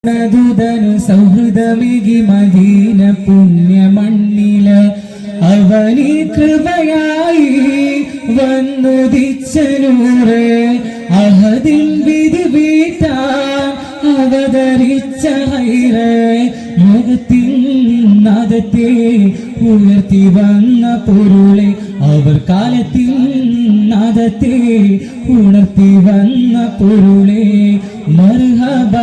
ദൂതനു സൗഹൃദമേകി Medina പുണ്യ മണ്ണില് അവനി കൃപയായി വന്നുദിച്ച നൂറ് അഹദിൻ വിധി വീട്ടാൻ അവതരിച്ച ഹൈറ് ലോകത്തിൻ നാദത്തെ ഉയർത്തി വന്ന പൊരുളെ അവർ കാലത്തിൻ നാദത്തെ ഉണർത്തി വന്ന പൊരുളെ മർഹബ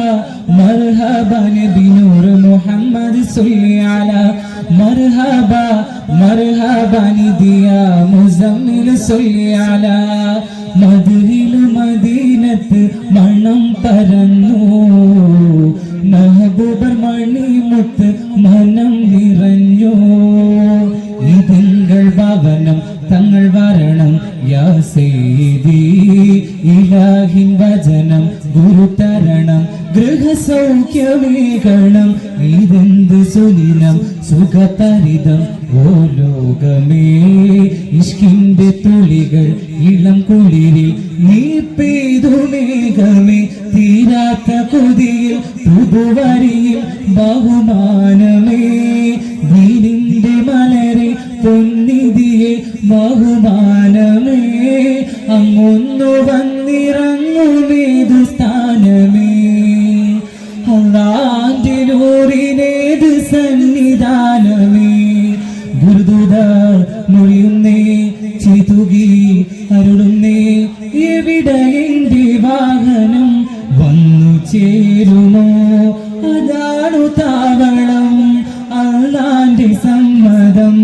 മർഹബ നബി നൂർ മുഹമ്മദ് സല്ലി അലാ മർഹബ മർഹബ നിദിയ മുസമ്മിൽ സല്ലി അലാ മദീനയിൽ മദീനത്ത് മണം പരന്നു മെഹബൂബർ മണിമുത്ത് മനം നിറഞ്ഞു ഇതിങ്കൾ ഭവനം തങ്ങൾ വരണം യാ സയ്യിദി ഇലാഹിൻ വചനം ഗുരു തരണം ഗൃഹസൗഖ്യമേകണം ഇതെന്ത് സുനിനം സുഖതരിതം ഓ ലോകമേ ഇഷ്കിന്റെ തുളികൾ ഇളം കുളിരിൽ നീ പെയ്തു മേഘമേ തീരാത്ത കൊതിയിൽ പുതുവരിയിൽ ബഹുമാനമേ ദീനിന്റെ മലരെ പൊന്നിധിയെ ബഹുമാനമേ അങ്ങൊന്നു വന്നിറങ്ങുമേതു സ്ഥാനമേ അല്ലാഹുവിന്റെ നൂറിനേത് സന്നിധാനമേ ഗുരുദൂത മൊഴിയുന്നേ ചിതുകി അരുളുന്നേ എവിടെ എന്റെ വാഹനം വന്നു ചേരുമോ അതാണു താവളം അല്ലാഹുവിന്റെ സമ്മതം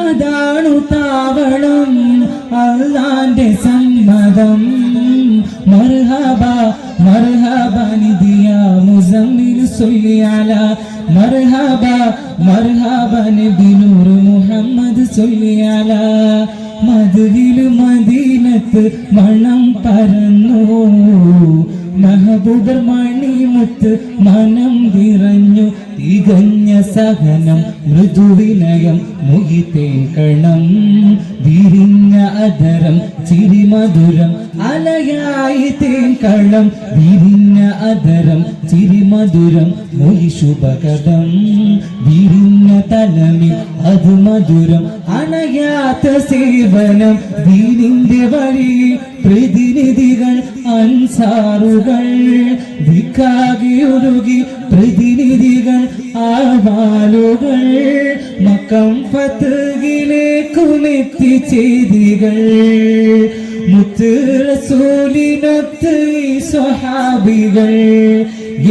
അതാണു താവളം അല്ലാഹുവിന്റെ സമ്മതം മർഹബ മർഹബ നിദിയ മുസമ്മിൽ സല്ലി അലാ മർഹബ മർഹബ നബി നൂർ മുഹമ്മദ് സല്ലി അലാ മദീനയിൽ മദീനത്ത് മണം പരന്നു മെഹബൂബർ മണിമുത്ത് മനം നിറഞ്ഞു തികഞ്ഞ സഹനം മൃദുവിനയം മുഹിതേക്കണം വിരിഞ്ഞ അധരം ചിരിമധുരം അലയായി തേങ്കളം വിരിഞ്ഞ അധരം ചിരിമധുരം മൊഴി ശുഭകരം വിരിഞ്ഞ തലമിൽ അത് മധുരം അണയാത്ത സേവനം ദീനിന്റെ വഴിയിൽ പ്രതിനിധികൾ അൻസാറുകൾ ദിക്കാകെ ഒഴുകി പ്രതിനിധികൾ ആവാലുകൾ മക്കം ഫത്ഹിലേക്കുമെത്തി ചെയ്തികൾ മുത്ത് റസൂലിനൊത്ത് സ്വഹാബികൾ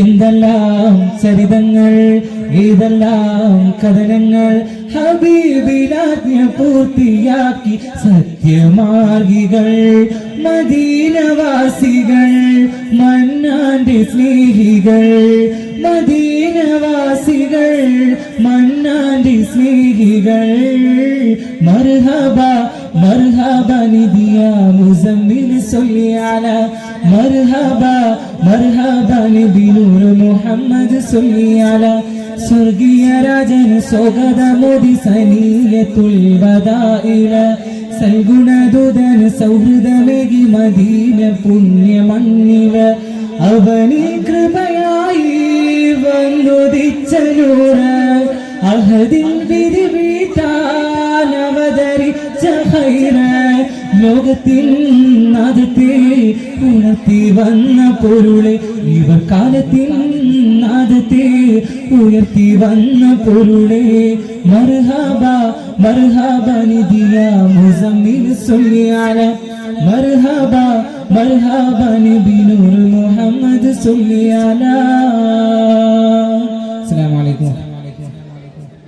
എന്തെല്ലാം ചരിതങ്ങൾ ഏതെല്ലാം കഥനങ്ങൾ ഹബീബിലാജ്ഞ പൂർത്തിയാക്കി സത്യമാർഗികൾ മദീനവാസികൾ മന്നാന്റെ സ്നേഹികൾ മദീനവാസികൾ മന്നാന്റെ സ്നേഹികൾ മർഹബ മർഹബ നിദിയ മുസമ്മിൽ സല്ലി അലാ മർഹബ മർഹബ നബി നൂർ മുഹമ്മദ് സല്ലി അലാ സ്വർഗീയ രാജൻ സ്വാഗതമോദി സനീയത്തുൽ വദാഇല സൽഗുണദൂതൻ സൗഹൃദമേകി മദീന പുണ്യ മണ്ണില് അവനി കൃപയായി വന്നുദിച്ച നൂറ് അഹദിൻ വിധി വീട്ടാൻ അവതരിച്ച ഹൈറ് ലോകത്തിൻ നാദത്തെ ഉണർത്തി വന്ന പൊരുളെ ഇവർ കാലത്തിൻ നാദത്തെ ഉയർത്തി വന്ന പൊരുളെ മർഹബ മർഹബ നിദിയ മുസമ്മിൽ സല്ലി അലാ മർഹബ മർഹബ നബി നൂർ മുഹമ്മദ് സല്ലി അലാ. അസ്സലാമു അലൈക്കും.